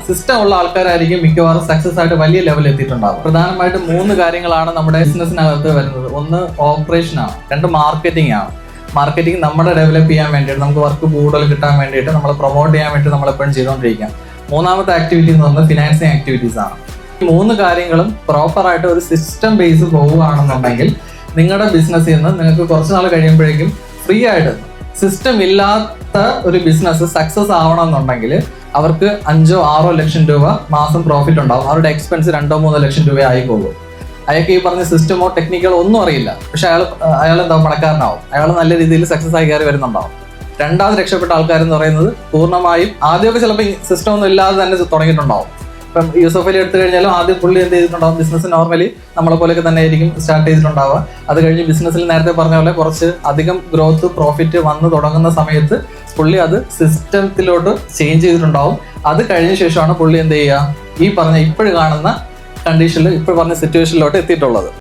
System ഉള്ള ആൾക്കാരായിരിക്കും മിക്കവാറും സക്സസ് ആയിട്ട് വലിയ ലെവലിൽ എത്തിയിട്ടുണ്ടാകും. പ്രധാനമായിട്ടും 3 കാര്യങ്ങളാണ് നമ്മുടെ ബിസിനസ്സിനകത്ത് വരുന്നത്. ഒന്ന് ഓപ്പറേഷൻ ആണ്, 2 മാർക്കറ്റിംഗ് ആണ്. മാർക്കറ്റിംഗ് നമ്മുടെ ഡെവലപ്പ് ചെയ്യാൻ വേണ്ടിയിട്ട്, നമുക്ക് വർക്ക് കൂടുതൽ കിട്ടാൻ വേണ്ടിയിട്ട്, നമ്മൾ പ്രൊമോട്ട് ചെയ്യാൻ വേണ്ടി നമ്മൾ എപ്പോഴും ചെയ്തുകൊണ്ടിരിക്കാം. 3ാമത്തെ ആക്ടിവിറ്റി എന്ന് പറഞ്ഞാൽ ഫിനാൻസിങ് ആക്ടിവിറ്റീസ് ആണ്. ഈ 3 കാര്യങ്ങളും പ്രോപ്പറായിട്ട് ഒരു സിസ്റ്റം ബേസ് പോവുകയാണെന്നുണ്ടെങ്കിൽ നിങ്ങളുടെ ബിസിനസ്സിൽ നിന്ന് നിങ്ങൾക്ക് കുറച്ച് നാൾ കഴിയുമ്പോഴേക്കും ഫ്രീ ആയിട്ട്, സിസ്റ്റം ഇല്ലാത്ത ഒരു ബിസിനസ് സക്സസ് ആവണമെന്നുണ്ടെങ്കിൽ അവർക്ക് 5-6 ലക്ഷം രൂപ മാസം പ്രോഫിറ്റ് ഉണ്ടാവും. അവരുടെ എക്സ്പെൻസ് 2-3 ലക്ഷം രൂപ ആയി പോകും. അയാൾക്ക് ഈ പറഞ്ഞ സിസ്റ്റമോ ടെക്നിക്കലോ ഒന്നും അറിയില്ല, പക്ഷെ അയാൾ എന്താ പണക്കാരനാവും, അയാൾ നല്ല രീതിയിൽ സക്സസ് ആയി കയറി വരുന്നുണ്ടാവും. 2ാമത് രക്ഷപ്പെട്ട ആൾക്കാരെന്ന് പറയുന്നത് പൂർണ്ണമായും ആദ്യമൊക്കെ ചിലപ്പോൾ സിസ്റ്റം ഒന്നും ഇല്ലാതെ തന്നെ തുടങ്ങിയിട്ടുണ്ടാവും. ഇപ്പം യൂസഫ് അലി എടുത്തു കഴിഞ്ഞാലും ആദ്യം പുള്ളി എന്ത് ചെയ്തിട്ടുണ്ടാവും, ബിസിനസ് നോർമലി നമ്മളെ പോലെയൊക്കെ തന്നെ ആയിരിക്കും സ്റ്റാർട്ട് ചെയ്തിട്ടുണ്ടാവുക. അത് കഴിഞ്ഞ് ബിസിനസ്സിൽ നേരത്തെ പറഞ്ഞ പോലെ കുറച്ച് അധികം ഗ്രോത്ത് പ്രോഫിറ്റ് വന്ന് തുടങ്ങുന്ന സമയത്ത് പുള്ളി അത് സിസ്റ്റത്തിലോട്ട് ചേഞ്ച് ചെയ്തിട്ടുണ്ടാവും. അത് കഴിഞ്ഞ ശേഷമാണ് പുള്ളി എന്ത് ചെയ്യുക, ഈ പറഞ്ഞ ഇപ്പോഴും കാണുന്ന കണ്ടീഷനിൽ, ഇപ്പോൾ പറഞ്ഞ സിറ്റുവേഷനിലോട്ട് എത്തിയിട്ടുള്ളത്.